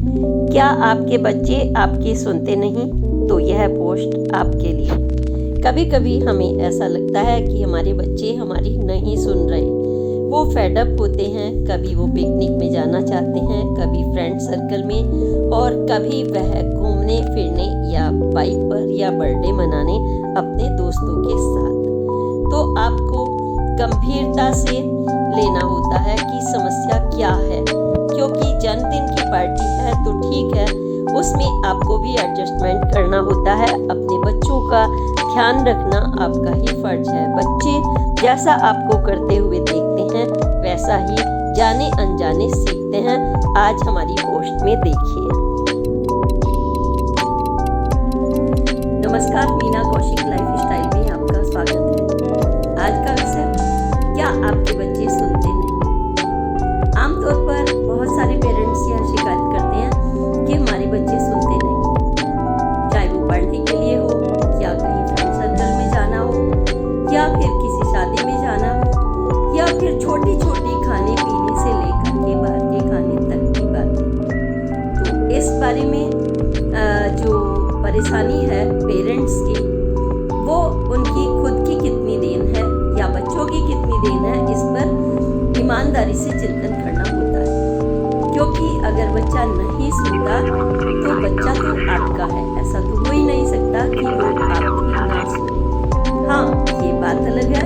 क्या आपके बच्चे आपकी सुनते नहीं? तो यह पोस्ट आपके लिए। कभी कभी हमें ऐसा लगता है कि हमारे बच्चे हमारी नहीं सुन रहे। वो फेड अप होते हैं, कभी वो पिकनिक में जाना चाहते हैं, कभी फ्रेंड सर्कल में, और कभी वह घूमने फिरने या बाइक पर या बर्थडे मनाने अपने दोस्तों के साथ। तो आपको गंभीरता से लेना होता है कि समस्या क्या है, क्योंकि जन्मदिन की पार्टी है तो ठीक है, उसमें आपको भी एडजस्टमेंट करना होता है। अपने बच्चों का ध्यान रखना आपका ही फर्ज है। बच्चे जैसा आपको करते हुए देखते हैं वैसा ही जाने अनजाने सीखते हैं। आज हमारी पोस्ट में देखिए। नमस्कार, मीना कौशिक लाइफ स्टाइल में आपका स्वागत है। आज का विषय, क्या आपके बच्चे सुनते नहीं? आमतौर पर बहुत सारे पेरेंट्स यह शिकायत करते हैं कि हमारे बच्चे सुनते नहीं, चाहे वो पढ़ने के लिए हो या कहीं फ्रेंड सर्कल में जाना हो या फिर किसी शादी में जाना हो या फिर छोटी छोटी खाने पीने से लेकर के बाहर के खाने तक की बातें। तो इस बारे में जो परेशानी है पेरेंट्स की, वो उनकी खुद की कितनी देन है या बच्चों की कितनी देन है, इस पर ईमानदारी से चिंतन करना होता है। क्योंकि अगर बच्चा नहीं सुनता तो बच्चा तो आपका है, ऐसा तो हो ही नहीं सकता कि वो आपकी ना सुने। हाँ, ये बात अलग है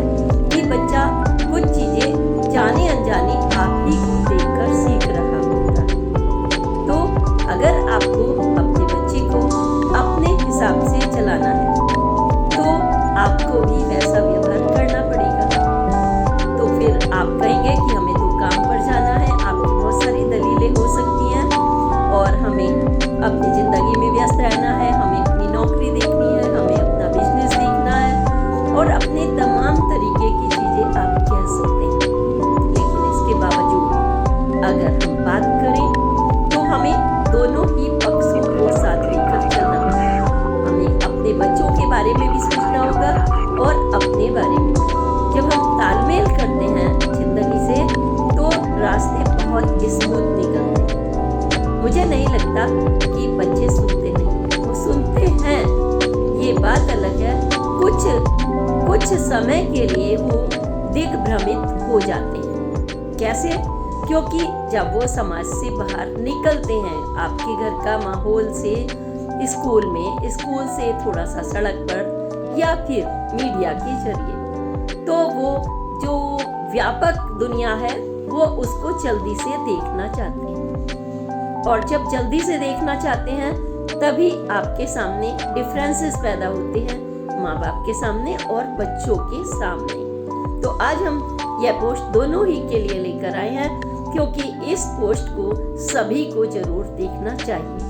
कि बच्चा कुछ चीजें जाने अनजाने आप ही को देखकर सीख रहा होता है। तो अगर आपको अपने बच्चे को अपने हिसाब से चलाना है तो आपको भी वैसा व्यवहार करना पड़ेगा। तो फिर आप कहेंगे कि हमें तो काम पर जाना है, आपकी बहुत सारी दलीलें हो सकती हैं, और हमें अपनी जिंदगी में व्यस्त रहना है, हमें अपनी नौकरी देखनी है, हमें अपना बिजनेस देखना है, और अपने तमाम तरीके की चीजें आप कह सकते हैं। लेकिन इसके बावजूद अगर हम बात करें तो हमें दोनों ही पक्षों को साथ लेकर चलना होगा। हमें अपने बच्चों के बारे में भी सोचना होगा और अपने बारे में। जब हम तालमेल करते हैं जिंदगी से तो रास्ते बहुत स्मूथ निकलते हैं। मुझे नहीं लगता कि बच्चे सुनते नहीं, वो सुनते हैं, ये बात अलग है। कुछ समय के लिए वो दिग्भ्रमित हो जाते हैं। कैसे? क्योंकि जब वो समाज से बाहर निकलते हैं, आपके घर का माहौल से, स्कूल में, स्कूल से थोड़ा सा सड़क पर या फिर मीडिया के जरिए, तो वो जो व्यापक दुनिया है वो उसको जल्दी से देखना चाहते हैं। और जब जल्दी से देखना चाहते हैं तभी आपके सामने डिफरेंसेस पैदा होते हैं, माँ बाप के सामने और बच्चों के सामने। तो आज हम यह पोस्ट दोनों ही के लिए लेकर आए हैं, क्योंकि इस पोस्ट को सभी को जरूर देखना चाहिए।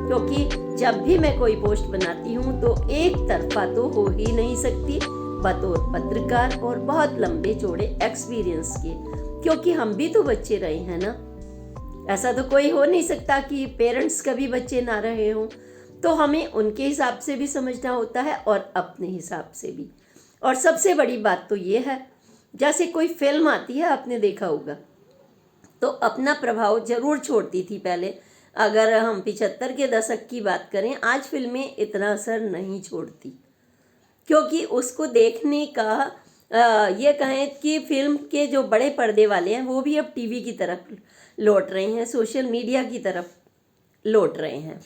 क्योंकि जब भी मैं कोई पोस्ट बनाती हूँ तो एक तरफा तो हो ही नहीं सकती, बतौर पत्रकार और बहुत लंबे चौड़े एक्सपीरियंस के, क्योंकि हम भी तो बच्चे रहे हैं ना। ऐसा तो कोई हो नहीं सकता कि पेरेंट्स कभी बच्चे ना रहे हों। तो हमें उनके हिसाब से भी समझना होता है और अपने हिसाब से भी। और सबसे बड़ी बात तो ये है, जैसे कोई फिल्म आती है, आपने देखा होगा, तो अपना प्रभाव जरूर छोड़ती थी पहले। अगर हम 75 के दशक की बात करें, आज फिल्में इतना असर नहीं छोड़ती, क्योंकि उसको देखने का ये कहें कि फिल्म के जो बड़े पर्दे वाले हैं वो भी अब टीवी की तरफ लौट रहे हैं, सोशल मीडिया की तरफ लौट रहे हैं।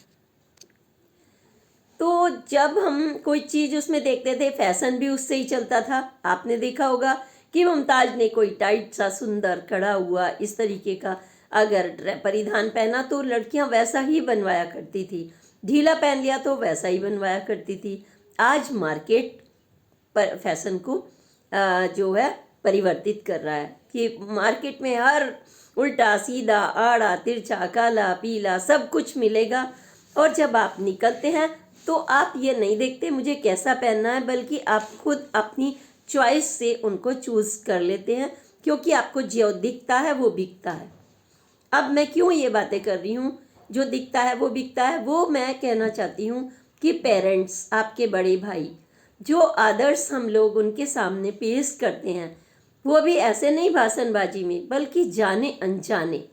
तो जब हम कोई चीज़ उसमें देखते थे, फैशन भी उससे ही चलता था। आपने देखा होगा कि मुमताज ने कोई टाइट सा सुंदर कड़ा हुआ इस तरीके का अगर परिधान पहना तो लड़कियां वैसा ही बनवाया करती थी, ढीला पहन लिया तो वैसा ही बनवाया करती थी। आज मार्केट पर फैशन को जो है परिवर्तित कर रहा है कि मार्केट में हर उल्टा सीधा आड़ा तिरछा काला पीला सब कुछ मिलेगा। और जब आप निकलते हैं तो आप ये नहीं देखते मुझे कैसा पहनना है, बल्कि आप खुद अपनी चॉइस से उनको चूज कर लेते हैं, क्योंकि आपको जो दिखता है वो बिकता है। अब मैं क्यों ये बातें कर रही हूँ, जो दिखता है वो बिकता है, वो मैं कहना चाहती हूँ कि पेरेंट्स, आपके बड़े भाई, जो आदर्श हम लोग उनके सामने पेश करते हैं, वो भी ऐसे नहीं भाषणबाजी में, बल्कि जाने अनजाने।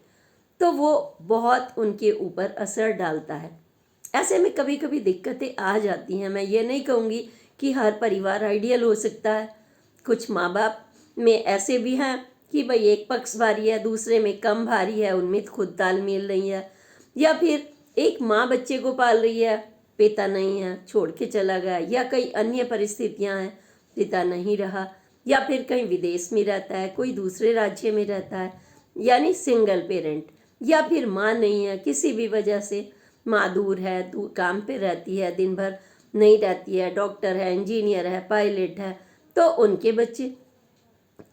तो वो बहुत उनके ऊपर असर डालता है। ऐसे में कभी कभी दिक्कतें आ जाती हैं। मैं ये नहीं कहूँगी कि हर परिवार आइडियल हो सकता है। कुछ माँ बाप में ऐसे भी हैं कि भाई एक पक्ष भारी है, दूसरे में कम भारी है, उनमें खुद तालमेल नहीं है, या फिर एक माँ बच्चे को पाल रही है, पिता नहीं है, छोड़ के चला गया, या कई अन्य परिस्थितियाँ हैं, पिता नहीं रहा, या फिर कहीं विदेश में रहता है, कोई दूसरे राज्य में रहता है, यानी सिंगल पेरेंट, या फिर माँ नहीं है, किसी भी वजह से माँ दूर है, काम पे रहती है, दिन भर नहीं रहती है, डॉक्टर है, इंजीनियर है, पायलट है, तो उनके बच्चे।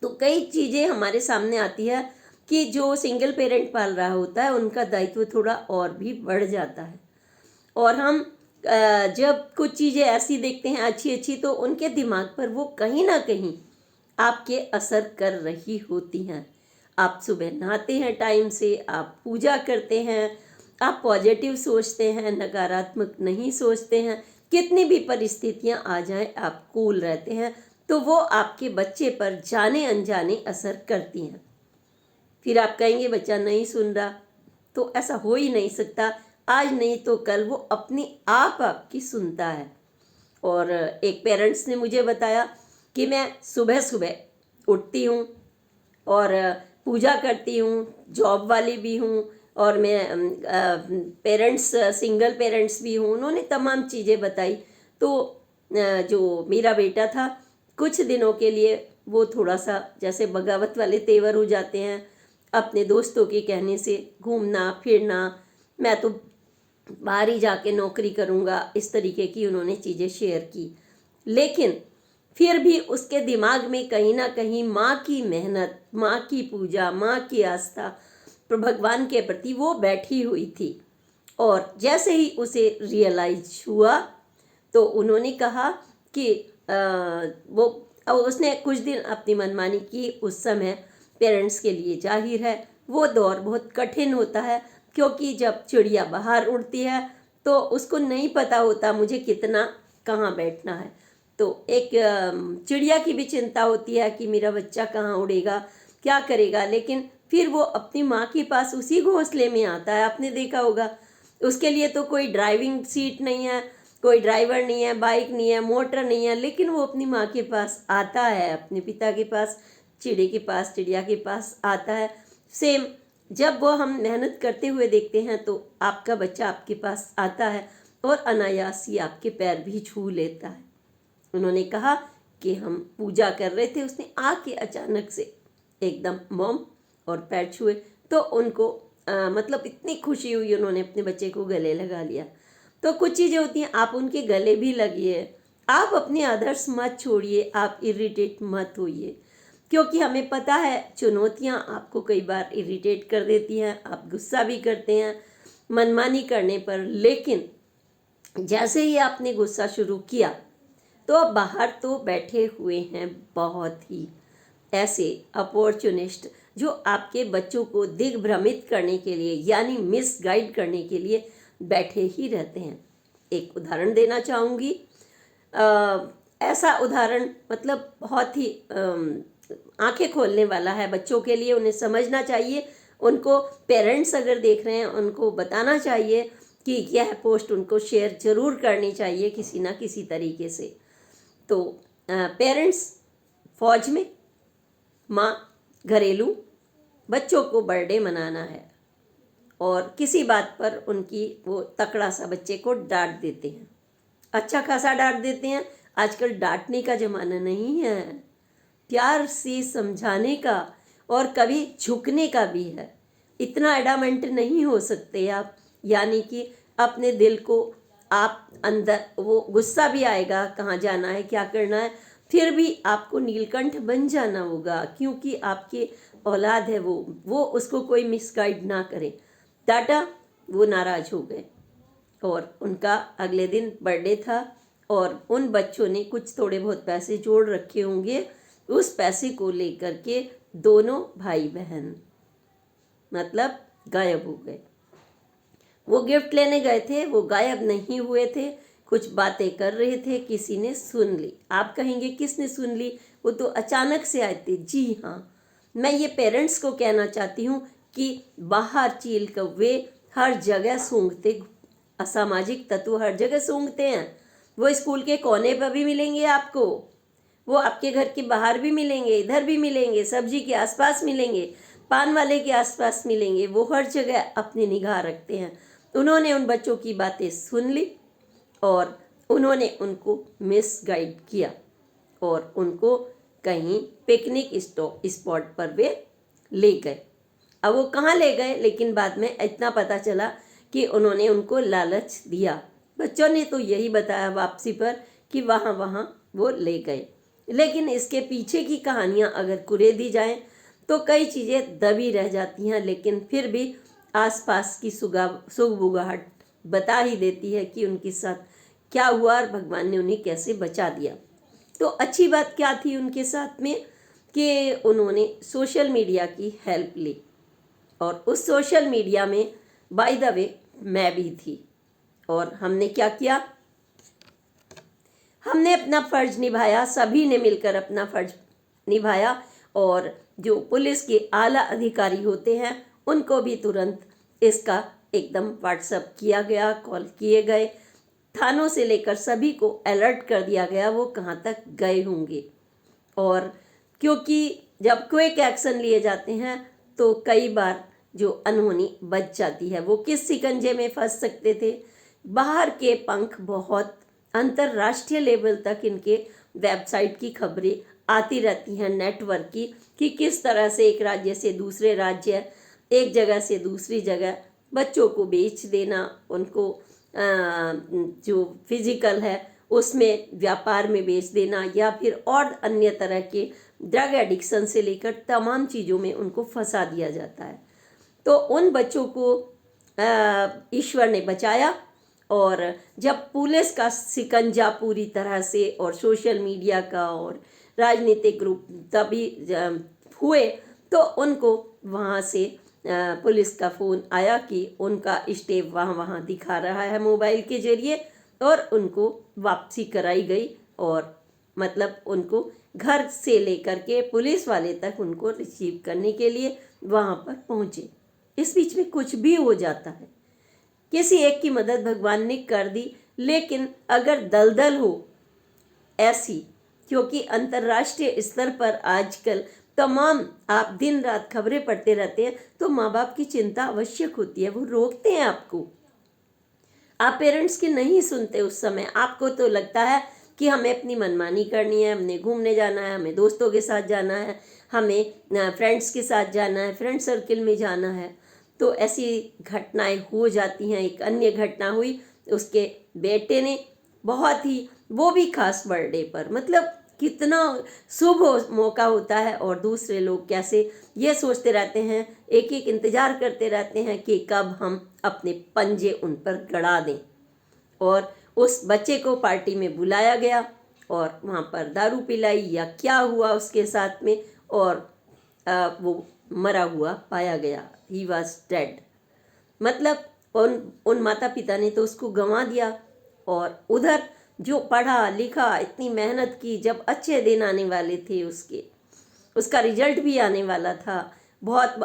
तो कई चीज़ें हमारे सामने आती है कि जो सिंगल पेरेंट पाल रहा होता है उनका दायित्व थोड़ा और भी बढ़ जाता है। और हम जब कुछ चीज़ें ऐसी देखते हैं अच्छी अच्छी, तो उनके दिमाग पर वो कहीं ना कहीं आपके असर कर रही होती हैं। आप सुबह नहाते हैं टाइम से, आप पूजा करते हैं, आप पॉजिटिव सोचते हैं, नकारात्मक नहीं सोचते हैं, कितनी भी परिस्थितियां आ जाएं आप कूल रहते हैं, तो वो आपके बच्चे पर जाने अनजाने असर करती हैं। फिर आप कहेंगे बच्चा नहीं सुन रहा, तो ऐसा हो ही नहीं सकता। आज नहीं तो कल वो अपने आप आपकी सुनता है। और एक पेरेंट्स ने मुझे बताया कि मैं सुबह सुबह उठती हूँ और पूजा करती हूँ, जॉब वाली भी हूँ, और मैं पेरेंट्स सिंगल पेरेंट्स भी हूँ। उन्होंने तमाम चीज़ें बताई। तो जो मेरा बेटा था, कुछ दिनों के लिए वो थोड़ा सा जैसे बगावत वाले तेवर हो जाते हैं, अपने दोस्तों के कहने से घूमना फिरना, मैं तो बाहर ही जाके नौकरी करूँगा, इस तरीके की उन्होंने चीज़ें शेयर की। लेकिन फिर भी उसके दिमाग में कहीं ना कहीं माँ की मेहनत, माँ की पूजा, माँ की आस्था तो भगवान के प्रति वो बैठी हुई थी। और जैसे ही उसे रियलाइज हुआ तो उन्होंने कहा कि वो उसने कुछ दिन अपनी मनमानी की। उस समय पेरेंट्स के लिए जाहिर है वो दौर बहुत कठिन होता है, क्योंकि जब चिड़िया बाहर उड़ती है तो उसको नहीं पता होता मुझे कितना कहाँ बैठना है। तो एक चिड़िया की भी चिंता होती है कि मेरा बच्चा कहाँ उड़ेगा, क्या करेगा, लेकिन फिर वो अपनी माँ के पास उसी घोंसले में आता है। आपने देखा होगा, उसके लिए तो कोई ड्राइविंग सीट नहीं है, कोई ड्राइवर नहीं है, बाइक नहीं है, मोटर नहीं है, लेकिन वो अपनी माँ के पास आता है, अपने पिता के पास, चिड़िया के पास, चिड़िया के पास आता है। सेम जब वो हम मेहनत करते हुए देखते हैं तो आपका बच्चा आपके पास आता है और अनायास ही आपके पैर भी छू लेता है। उन्होंने कहा कि हम पूजा कर रहे थे, उसने आके अचानक से एकदम मॉम और पैर छुए, तो उनको मतलब इतनी खुशी हुई, उन्होंने अपने बच्चे को गले लगा लिया। तो कुछ चीज़ें होती हैं, आप उनके गले भी लगिए, आप अपने आदर्श मत छोड़िए, आप इरिटेट मत होइए, क्योंकि हमें पता है चुनौतियां आपको कई बार इरिटेट कर देती हैं, आप गुस्सा भी करते हैं मनमानी करने पर। लेकिन जैसे ही आपने गुस्सा शुरू किया तो अब बाहर तो बैठे हुए हैं बहुत ही ऐसे अपॉर्चुनिस्ट जो आपके बच्चों को दिग्भ्रमित करने के लिए यानी मिसगाइड करने के लिए बैठे ही रहते हैं। एक उदाहरण देना चाहूँगी। ऐसा उदाहरण मतलब बहुत ही आंखें खोलने वाला है बच्चों के लिए। उन्हें समझना चाहिए, उनको पेरेंट्स अगर देख रहे हैं उनको बताना चाहिए कि यह पोस्ट उनको शेयर ज़रूर करनी चाहिए किसी ना किसी तरीके से। तो पेरेंट्स फौज में, माँ घरेलू, बच्चों को बर्थडे मनाना है और किसी बात पर उनकी वो तकड़ा सा बच्चे को डांट देते हैं, अच्छा खासा डांट देते हैं। आजकल डांटने का ज़माना नहीं है, प्यार से समझाने का और कभी झुकने का भी है। इतना एडामेंट नहीं हो सकते आप, यानी कि अपने दिल को आप अंदर, वो गुस्सा भी आएगा कहाँ जाना है क्या करना है, फिर भी आपको नीलकंठ बन जाना होगा, क्योंकि आपके औलाद है वो उसको कोई मिसगाइड ना करे। डाटा, वो नाराज़ हो गए और उनका अगले दिन बर्थडे था और उन बच्चों ने कुछ थोड़े बहुत पैसे जोड़ रखे होंगे, उस पैसे को लेकर के दोनों भाई बहन मतलब गायब हो गए। वो गिफ्ट लेने गए थे, वो गायब नहीं हुए थे, कुछ बातें कर रहे थे, किसी ने सुन ली। आप कहेंगे किसने सुन ली, वो तो अचानक से आए थे। जी हाँ, मैं ये पेरेंट्स को कहना चाहती हूँ, कि बाहर चील कौवे हर जगह सूंघते, असामाजिक तत्व हर जगह सूंघते हैं। वो स्कूल के कोने पर भी मिलेंगे आपको, वो आपके घर के बाहर भी मिलेंगे, इधर भी मिलेंगे, सब्जी के आसपास मिलेंगे, पान वाले के आसपास मिलेंगे। वो हर जगह अपनी निगाह रखते हैं। उन्होंने उन बच्चों की बातें सुन ली और उन्होंने उनको मिसगाइड किया और उनको कहीं पिकनिक स्पॉट पर वे ले गए। अब वो कहाँ ले गए, लेकिन बाद में इतना पता चला कि उन्होंने उनको लालच दिया। बच्चों ने तो यही बताया वापसी पर कि वहाँ वहाँ वो ले गए, लेकिन इसके पीछे की कहानियाँ अगर कुरेदी जाएं तो कई चीज़ें दबी रह जाती हैं, लेकिन फिर भी आसपास की सुगबुगाहट बता ही देती है कि उनके साथ क्या हुआ और भगवान ने उन्हें कैसे बचा दिया। तो अच्छी बात क्या थी उनके साथ में कि उन्होंने सोशल मीडिया की हेल्प ली और उस सोशल मीडिया में बाय द वे मैं भी थी। और हमने क्या किया, हमने अपना फ़र्ज निभाया, सभी ने मिलकर अपना फ़र्ज निभाया और जो पुलिस के आला अधिकारी होते हैं उनको भी तुरंत इसका एकदम व्हाट्सएप किया गया, कॉल किए गए, थानों से लेकर सभी को अलर्ट कर दिया गया वो कहाँ तक गए होंगे। और क्योंकि जब क्विक एक्शन लिए जाते हैं तो कई बार जो अनहोनी बच जाती है। वो किस शिकंजे में फंस सकते थे, बाहर के पंख बहुत अंतर्राष्ट्रीय लेवल तक इनके वेबसाइट की खबरें आती रहती हैं नेटवर्क की, कि किस तरह से एक राज्य से दूसरे राज्य, एक जगह से दूसरी जगह बच्चों को बेच देना, उनको जो फिजिकल है उसमें व्यापार में बेच देना या फिर और अन्य तरह के ड्रग एडिक्शन से लेकर तमाम चीज़ों में उनको फंसा दिया जाता है। तो उन बच्चों को ईश्वर ने बचाया और जब पुलिस का शिकंजा पूरी तरह से और सोशल मीडिया का और राजनीतिक ग्रुप तभी हुए तो उनको वहाँ से पुलिस का फ़ोन आया कि उनका स्टेप वहाँ दिखा रहा है मोबाइल के ज़रिए और उनको वापसी कराई गई और मतलब उनको घर से लेकर के पुलिस वाले तक उनको रिसीव करने के लिए वहाँ पर पहुँचे। इस बीच में कुछ भी हो जाता है, किसी एक की मदद भगवान ने कर दी, लेकिन अगर दलदल हो ऐसी, क्योंकि अंतर्राष्ट्रीय स्तर पर आजकल तमाम आप दिन रात खबरें पढ़ते रहते हैं तो माँ बाप की चिंता आवश्यक होती है, वो रोकते हैं आपको। आप पेरेंट्स की नहीं सुनते उस समय, आपको तो लगता है कि हमें अपनी मनमानी करनी है, हमने घूमने जाना है, हमें दोस्तों के साथ जाना है, हमें फ्रेंड्स के साथ जाना है, फ्रेंड सर्किल में जाना है। तो ऐसी घटनाएं हो जाती हैं। एक अन्य घटना हुई, उसके बेटे ने बहुत ही, वो भी खास बर्थडे पर, मतलब कितना शुभ मौका होता है और दूसरे लोग कैसे ये सोचते रहते हैं, एक एक इंतज़ार करते रहते हैं कि कब हम अपने पंजे उन पर गड़ा दें। और उस बच्चे को पार्टी में बुलाया गया और वहाँ पर दारू पिलाई या क्या हुआ उसके साथ में और वो मरा हुआ पाया गया, ही वॉज डेड। मतलब उन माता पिता ने तो उसको गंवा दिया और उधर जो पढ़ा लिखा, इतनी मेहनत की, जब अच्छे दिन आने वाले थे उसका रिजल्ट भी आने वाला था, बहुत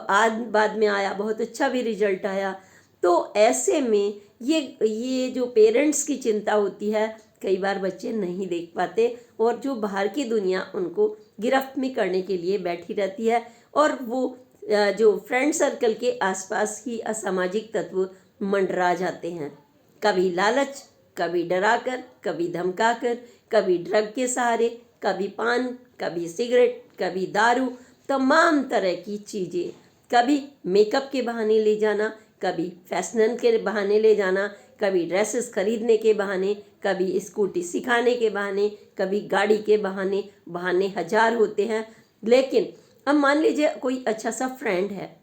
बाद में आया, बहुत अच्छा भी रिजल्ट आया। तो ऐसे में ये जो पेरेंट्स की चिंता होती है, कई बार बच्चे नहीं देख पाते और जो बाहर की दुनिया उनको गिरफ्त में करने के लिए बैठी रहती है और वो जो फ्रेंड सर्कल के आसपास ही असामाजिक तत्व मंडरा जाते हैं, कभी लालच, कभी डराकर, कभी धमकाकर, कभी ड्रग के सहारे, कभी पान, कभी सिगरेट, कभी दारू, तमाम तरह की चीज़ें, कभी मेकअप के बहाने ले जाना, कभी फैशन के बहाने ले जाना, कभी ड्रेसेस खरीदने के बहाने, कभी स्कूटी सिखाने के बहाने, कभी गाड़ी के बहाने हजार होते हैं। लेकिन हम मान लीजिए कोई अच्छा सा फ्रेंड है,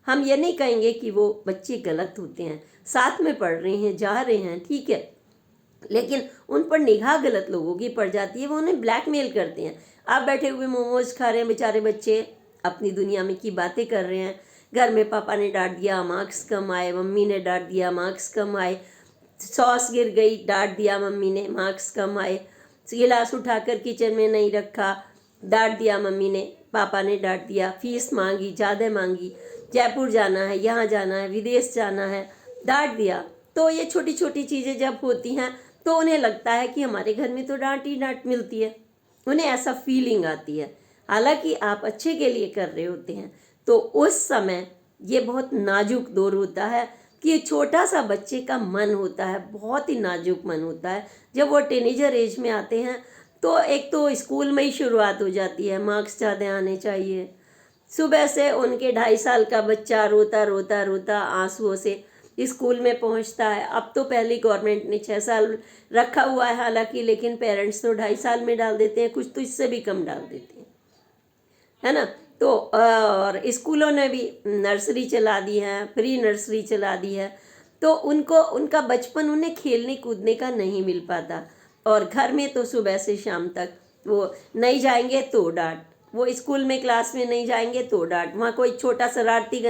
हम ये नहीं कहेंगे कि वो बच्चे गलत होते हैं, साथ में पढ़ रहे हैं, जा रहे हैं, ठीक है, लेकिन उन पर निगाह गलत लोगों की पड़ जाती है, वो उन्हें ब्लैकमेल करते हैं। आप बैठे हुए मोमोज खा रहे हैं, बेचारे बच्चे अपनी दुनिया में की बातें कर रहे हैं, घर में पापा ने डांट दिया, मार्क्स कम आए, मम्मी ने डांट दिया, मार्क्स कम आए, सॉस गिर गई, डांट दिया मम्मी ने, मार्क्स कम आए, गिलास उठाकर किचन में नहीं रखा, डांट दिया मम्मी ने, पापा ने डांट दिया, फीस मांगी, ज़्यादा मांगी, जयपुर जाना है, यहाँ जाना है, विदेश जाना है, डांट दिया। तो ये छोटी छोटी चीज़ें जब होती हैं तो उन्हें लगता है कि हमारे घर में तो डांट ही डांट मिलती है, उन्हें ऐसा फीलिंग आती है। हालांकि आप अच्छे के लिए कर रहे होते हैं। तो उस समय ये बहुत नाजुक दौर होता है कि ये छोटा सा बच्चे का मन होता है, बहुत ही नाजुक मन होता है। जब वो टीनेजर एज में आते हैं तो एक तो स्कूल में ही शुरुआत हो जाती है, मार्क्स ज़्यादा आने चाहिए। सुबह से उनके 2.5 साल का बच्चा रोता रोता रोता आंसुओं से स्कूल में पहुंचता है। अब तो पहले गवर्नमेंट ने 6 साल रखा हुआ है हालांकि, लेकिन पेरेंट्स तो 2.5 साल में डाल देते हैं, कुछ तो इससे भी कम डाल देते हैं, है ना। तो और स्कूलों ने भी नर्सरी चला दी है, प्री नर्सरी चला दी है। तो उनको उनका बचपन उन्हें खेलने कूदने का नहीं मिल पाता। और घर में तो सुबह से शाम तक वो नहीं जाएंगे तो डांट, वो स्कूल में क्लास में नहीं जाएंगे तो डांट। वहाँ कोई छोटा शरारती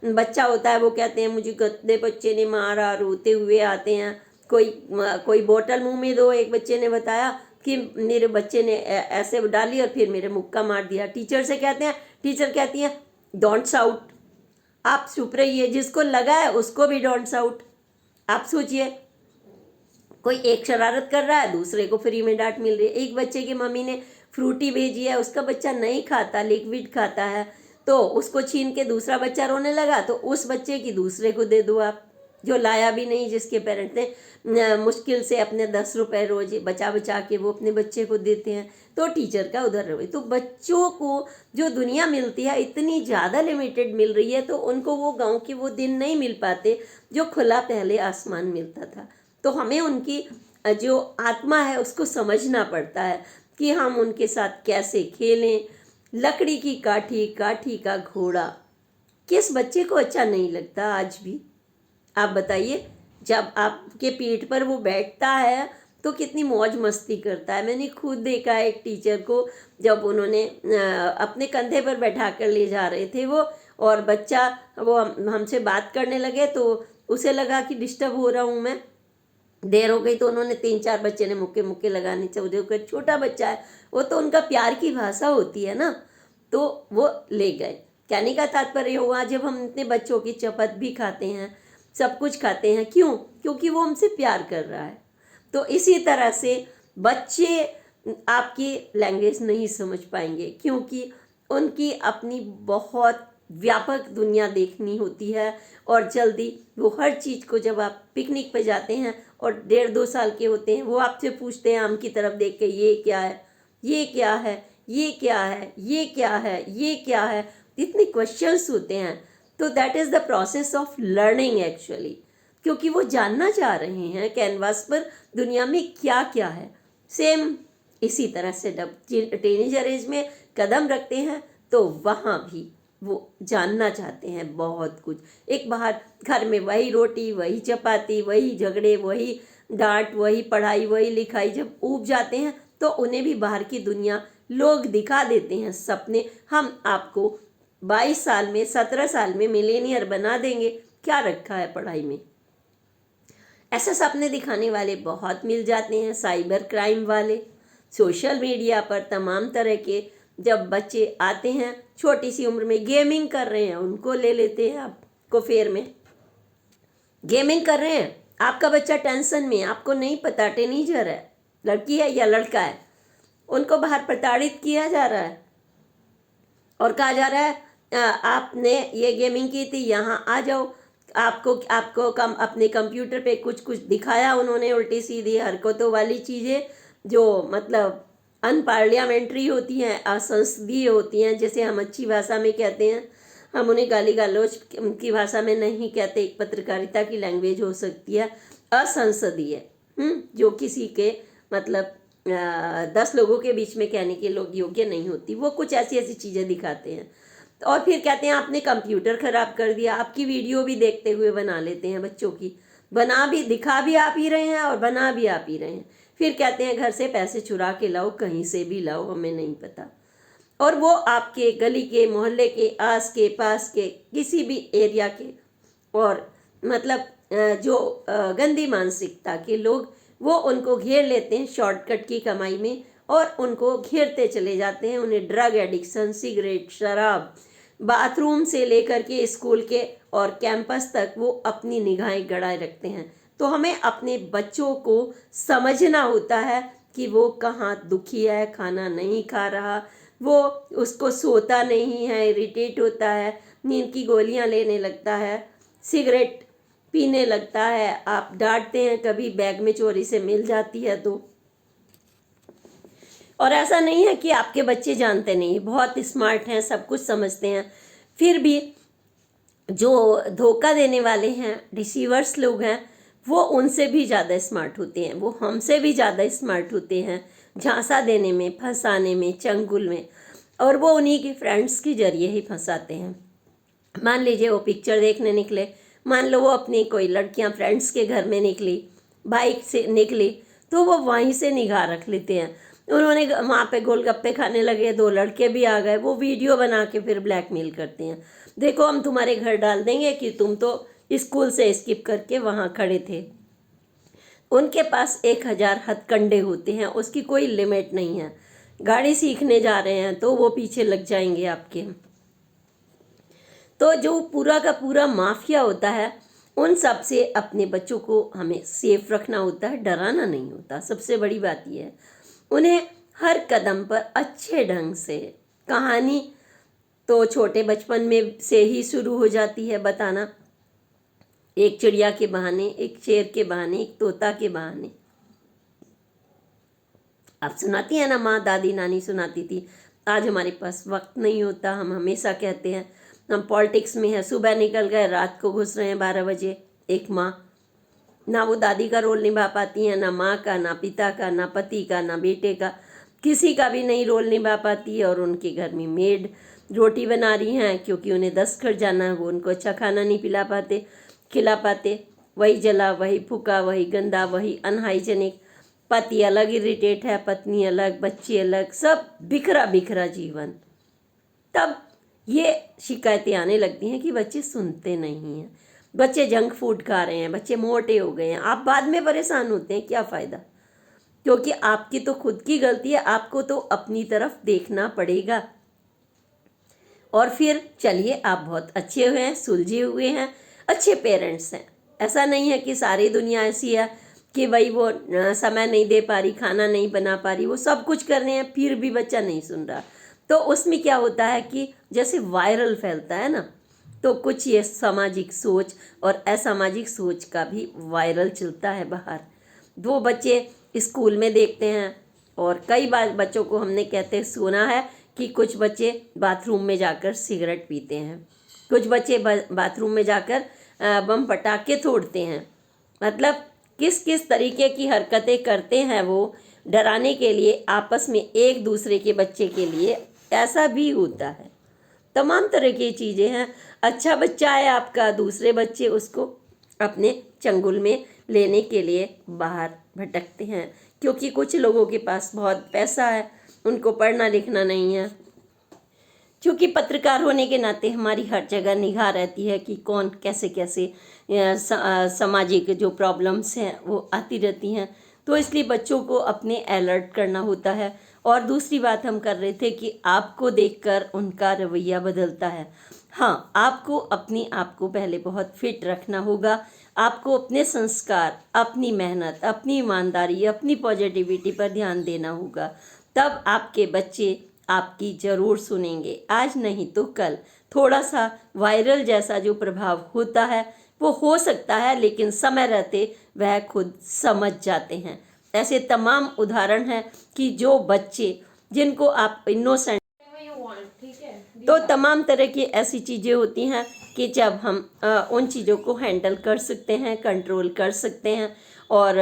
बच्चा होता है, वो कहते हैं मुझे गंदे बच्चे ने मारा, रोते हुए आते हैं। कोई बोतल मुंह में दो, एक बच्चे ने बताया कि मेरे बच्चे ने ऐसे डाली और फिर मेरे मुक्का मार दिया। टीचर से कहते हैं, टीचर कहती है डोंट शाउट, आप चुप रहिए, जिसको लगा है उसको भी डोंट शाउट। आप सोचिए, कोई एक शरारत कर रहा है, दूसरे को फ्री में डांट मिल रही है। एक बच्चे की मम्मी ने फ्रूटी भेजी है, उसका बच्चा नहीं खाता, लिक्विड खाता है, तो उसको छीन के दूसरा बच्चा रोने लगा तो उस बच्चे की दूसरे को दे दो आप, जो लाया भी नहीं, जिसके पेरेंट्स ने मुश्किल से अपने 10 रुपए रोज बचा बचा के वो अपने बच्चे को देते हैं, तो टीचर का उधर रवैया। तो बच्चों को जो दुनिया मिलती है इतनी ज़्यादा लिमिटेड मिल रही है, तो उनको वो गांव के वो दिन नहीं मिल पाते जो खुला पहले आसमान मिलता था। तो हमें उनकी जो आत्मा है उसको समझना पड़ता है कि हम उनके साथ कैसे खेलें। लकड़ी की काठी, काठी का घोड़ा, किस बच्चे को अच्छा नहीं लगता आज भी? आप बताइए, जब आपके पीठ पर वो बैठता है तो कितनी मौज मस्ती करता है। मैंने खुद देखा है एक टीचर को, जब उन्होंने अपने कंधे पर बैठा कर ले जा रहे थे वो, और बच्चा वो हमसे बात करने लगे तो उसे लगा कि डिस्टर्ब हो रहा हूँ मैं, देर हो गई, तो उन्होंने 3-4 बच्चे ने मुक्के मुक्के लगाने चाहिए। छोटा बच्चा है वो, तो उनका प्यार की भाषा होती है ना, तो वो ले गए। कहने का तात्पर्य हुआ, जब हम अपने बच्चों की चपत भी खाते हैं, सब कुछ खाते हैं, क्यों? क्योंकि वो हमसे प्यार कर रहा है। तो इसी तरह से बच्चे आपकी लैंग्वेज नहीं समझ पाएंगे, क्योंकि उनकी अपनी बहुत व्यापक दुनिया देखनी होती है। और जल्दी वो हर चीज़ को, जब आप पिकनिक पे जाते हैं और 1.5-2 साल के होते हैं, वो आपसे पूछते हैं आम की तरफ देख के, ये क्या है, ये क्या है, ये क्या है, ये क्या है, ये क्या है, इतने क्वेश्चंस होते हैं। तो that is the process of learning actually, क्योंकि वो जानना चाह रहे हैं कैनवास पर दुनिया में क्या क्या है। सेम इसी तरह से जब टीनेजर एज में कदम रखते हैं तो वहाँ भी वो जानना चाहते हैं बहुत कुछ। एक बाहर घर में वही रोटी, वही चपाती, वही झगड़े, वही डांट, वही पढ़ाई, वही लिखाई, जब ऊब जाते हैं तो उन्हें भी बाहर की दुनिया लोग दिखा देते हैं सपने। हम आपको 22 साल में, 17 साल में मिलेनियर बना देंगे, क्या रखा है पढ़ाई में? ऐसे सपने दिखाने वाले बहुत मिल जाते हैं, साइबर क्राइम वाले, सोशल मीडिया पर तमाम तरह के जब बच्चे आते हैं छोटी सी उम्र में गेमिंग कर रहे हैं, उनको ले लेते हैं आपको फेर में। गेमिंग कर रहे हैं, आपका बच्चा टेंशन में, आपको नहीं पता टीनेजर है, लड़की है या लड़का है, उनको बाहर प्रताड़ित किया जा रहा है और कहा जा रहा है आपने ये गेमिंग की थी, यहाँ आ जाओ। आपको अपने कंप्यूटर पे कुछ कुछ दिखाया उन्होंने, उल्टी सीधी हरकतों वाली चीज़ें जो मतलब अनपार्लियामेंट्री होती हैं, असंसदीय होती हैं, जैसे हम अच्छी भाषा में कहते हैं। हम उन्हें गाली गलौज की भाषा में नहीं कहते, एक पत्रकारिता की लैंग्वेज हो सकती है असंसदीय, जो किसी के मतलब 10 लोगों के बीच में कहने के लोग योग्य नहीं होती। वो कुछ ऐसी ऐसी चीज़ें दिखाते हैं और फिर कहते हैं आपने कंप्यूटर ख़राब कर दिया। आपकी वीडियो भी देखते हुए बना लेते हैं बच्चों की, दिखा भी आप ही रहे हैं और बना भी आप ही रहे हैं। फिर कहते हैं घर से पैसे चुरा के लाओ, कहीं से भी लाओ, हमें नहीं पता। और वो आपके गली के, मोहल्ले के, आस के पास के किसी भी एरिया के, और मतलब जो गंदी मानसिकता के लोग, वो उनको घेर लेते हैं शॉर्टकट की कमाई में और उनको घेरते चले जाते हैं। उन्हें ड्रग एडिक्शन, सिगरेट, शराब, बाथरूम से लेकर के स्कूल के और कैंपस तक वो अपनी निगाहें गड़ाए रखते हैं। तो हमें अपने बच्चों को समझना होता है कि वो कहाँ दुखी है, खाना नहीं खा रहा, वो उसको सोता नहीं है, इरिटेट होता है, नींद की गोलियां लेने लगता है, सिगरेट पीने लगता है, आप डांटते हैं, कभी बैग में चोरी से मिल जाती है तो। और ऐसा नहीं है कि आपके बच्चे जानते नहीं, बहुत स्मार्ट हैं, सब कुछ समझते हैं, फिर भी जो धोखा देने वाले हैं, रिसीवर्स लोग हैं, वो उनसे भी ज़्यादा स्मार्ट होते हैं, वो हमसे भी ज़्यादा स्मार्ट होते हैं झांसा देने में, फंसाने में, चंगुल में, और वो उन्हीं के फ्रेंड्स के जरिए ही फंसाते हैं। मान लीजिए वो पिक्चर देखने निकले, मान लो वो अपनी कोई लड़कियां फ्रेंड्स के घर में निकली, बाइक से निकली, तो वो वहीं से निगाह रख लेते हैं। उन्होंने वहाँ पे गोलगप्पे खाने लगे, 2 लड़के भी आ गए, वो वीडियो बना के फिर ब्लैकमेल करते हैं, देखो हम तुम्हारे घर डाल देंगे कि तुम तो स्कूल से स्किप करके वहाँ खड़े थे। उनके पास 1000 हथकंडे होते हैं, उसकी कोई लिमिट नहीं है। गाड़ी सीखने जा रहे हैं तो वो पीछे लग जाएंगे आपके। तो जो पूरा का पूरा माफिया होता है, उन सब से अपने बच्चों को हमें सेफ रखना होता है, डराना नहीं होता। सबसे बड़ी बात यह है, उन्हें हर कदम पर अच्छे ढंग से, कहानी तो छोटे बचपन में से ही शुरू हो जाती है बताना, एक चिड़िया के बहाने, एक शेर के बहाने, एक तोता के बहाने। आप सुनाती हैं ना, माँ दादी नानी सुनाती थी। आज हमारे पास वक्त नहीं होता, हम हमेशा कहते हैं हम पॉलिटिक्स में हैं, सुबह निकल गए, रात को घुस रहे हैं 12 बजे। एक माँ ना वो दादी का रोल निभा पाती हैं, ना माँ का, ना पिता का, ना पति का, ना बेटे का, किसी का भी नहीं रोल निभा पाती है। और उनके घर में मेड रोटी बना रही हैं क्योंकि उन्हें 10 घर जाना है, वो उनको अच्छा खाना नहीं खिला पाते। वही जला, वही फूका, वही गंदा, वही अनहाइजेनिक। पति अलग इरिटेट है, पत्नी अलग, बच्चे अलग, सब बिखरा बिखरा जीवन। तब ये शिकायतें आने लगती हैं कि बच्चे सुनते नहीं हैं, बच्चे जंक फूड खा रहे हैं, बच्चे मोटे हो गए हैं। आप बाद में परेशान होते हैं, क्या फ़ायदा, क्योंकि आपकी तो खुद की गलती है, आपको तो अपनी तरफ देखना पड़ेगा। और फिर चलिए, आप बहुत अच्छे हुए हैं, सुलझे हुए हैं, अच्छे पेरेंट्स हैं। ऐसा नहीं है कि सारी दुनिया ऐसी है कि भाई वो समय नहीं दे पा रही, खाना नहीं बना पा रही, वो सब कुछ कर रहे हैं फिर भी बच्चा नहीं सुन रहा। तो उसमें क्या होता है कि जैसे वायरल फैलता है ना, तो कुछ ये सामाजिक सोच और असामाजिक सोच का भी वायरल चलता है बाहर। वो बच्चे स्कूल में देखते हैं, और कई बार बच्चों को हमने कहते सुना है कि कुछ बच्चे बाथरूम में जाकर सिगरेट पीते हैं, कुछ बच्चे बाथरूम में जाकर बम पटाखे तोड़ते हैं। मतलब किस किस तरीके की हरकतें करते हैं वो, डराने के लिए, आपस में एक दूसरे के बच्चे के लिए। ऐसा भी होता है, तमाम तरह की चीज़ें हैं। अच्छा बच्चा है आपका, दूसरे बच्चे उसको अपने चंगुल में लेने के लिए बाहर भटकते हैं, क्योंकि कुछ लोगों के पास बहुत पैसा है, उनको पढ़ना लिखना नहीं है। क्योंकि पत्रकार होने के नाते हमारी हर जगह निगाह रहती है कि कौन कैसे कैसे सामाजिक जो प्रॉब्लम्स हैं वो आती रहती हैं, तो इसलिए बच्चों को अपने अलर्ट करना होता है। और दूसरी बात हम कर रहे थे कि आपको देखकर उनका रवैया बदलता है। हाँ, आपको अपनी आप को पहले बहुत फिट रखना होगा, आपको अपने संस्कार, अपनी मेहनत, अपनी ईमानदारी, अपनी पॉजिटिविटी पर ध्यान देना होगा, तब आपके बच्चे आपकी ज़रूर सुनेंगे। आज नहीं तो कल थोड़ा सा वायरल जैसा जो प्रभाव होता है वो हो सकता है, लेकिन समय रहते वह खुद समझ जाते हैं। ऐसे तमाम उदाहरण हैं कि जो बच्चे जिनको आप इनोसेंट, तो तमाम तरह की ऐसी चीज़ें होती हैं कि जब हम उन चीज़ों को हैंडल कर सकते हैं, कंट्रोल कर सकते हैं, और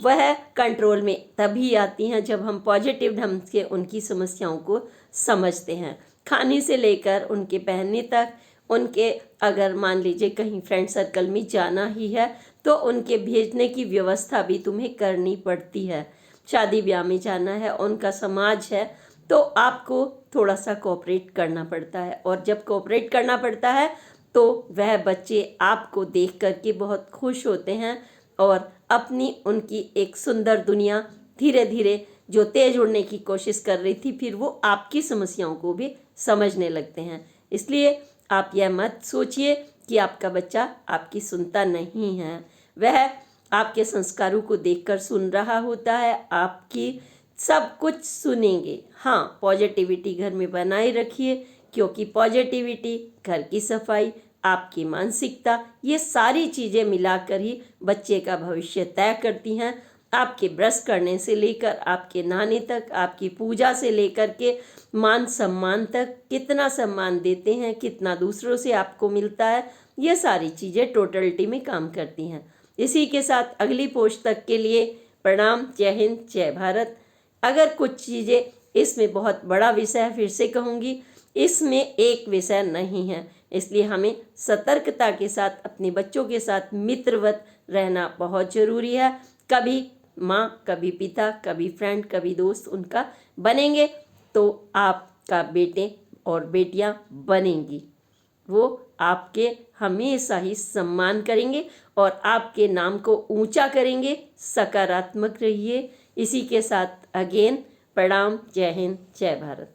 वह कंट्रोल में तभी आती हैं जब हम पॉजिटिव ढंग से उनकी समस्याओं को समझते हैं। खाने से लेकर उनके पहनने तक, उनके अगर मान लीजिए कहीं फ्रेंड सर्कल में जाना ही है तो उनके भेजने की व्यवस्था भी तुम्हें करनी पड़ती है। शादी ब्याह में जाना है, उनका समाज है, तो आपको थोड़ा सा कोऑपरेट करना पड़ता है। और जब कोऑपरेट करना पड़ता है तो वह बच्चे आपको देख करके बहुत खुश होते हैं, और अपनी उनकी एक सुंदर दुनिया धीरे धीरे जो तेज उड़ने की कोशिश कर रही थी, फिर वो आपकी समस्याओं को भी समझने लगते हैं। इसलिए आप यह मत सोचिए कि आपका बच्चा आपकी सुनता नहीं है, वह आपके संस्कारों को देखकर सुन रहा होता है, आपकी सब कुछ सुनेंगे। हाँ, पॉजिटिविटी घर में बनाए रखिए, क्योंकि पॉजिटिविटी, घर की सफाई, आपकी मानसिकता, ये सारी चीज़ें मिलाकर ही बच्चे का भविष्य तय करती हैं। आपके ब्रश करने से लेकर आपके नहाने तक, आपकी पूजा से लेकर के मान सम्मान तक, कितना सम्मान देते हैं, कितना दूसरों से आपको मिलता है, ये सारी चीज़ें टोटलिटी में काम करती हैं। इसी के साथ अगली पोस्ट तक के लिए प्रणाम। जय हिंद, जय भारत। अगर कुछ चीज़ें, इसमें बहुत बड़ा विषय फिर से कहूँगी, इसमें एक विषय नहीं है, इसलिए हमें सतर्कता के साथ अपने बच्चों के साथ मित्रवत रहना बहुत ज़रूरी है। कभी माँ, कभी पिता, कभी फ्रेंड, कभी दोस्त उनका बनेंगे तो आपका बेटे और बेटियाँ बनेंगी। वो आपके हमेशा ही सम्मान करेंगे और आपके नाम को ऊंचा करेंगे। सकारात्मक रहिए। इसी के साथ अगेन प्रणाम। जय हिंद, जय भारत।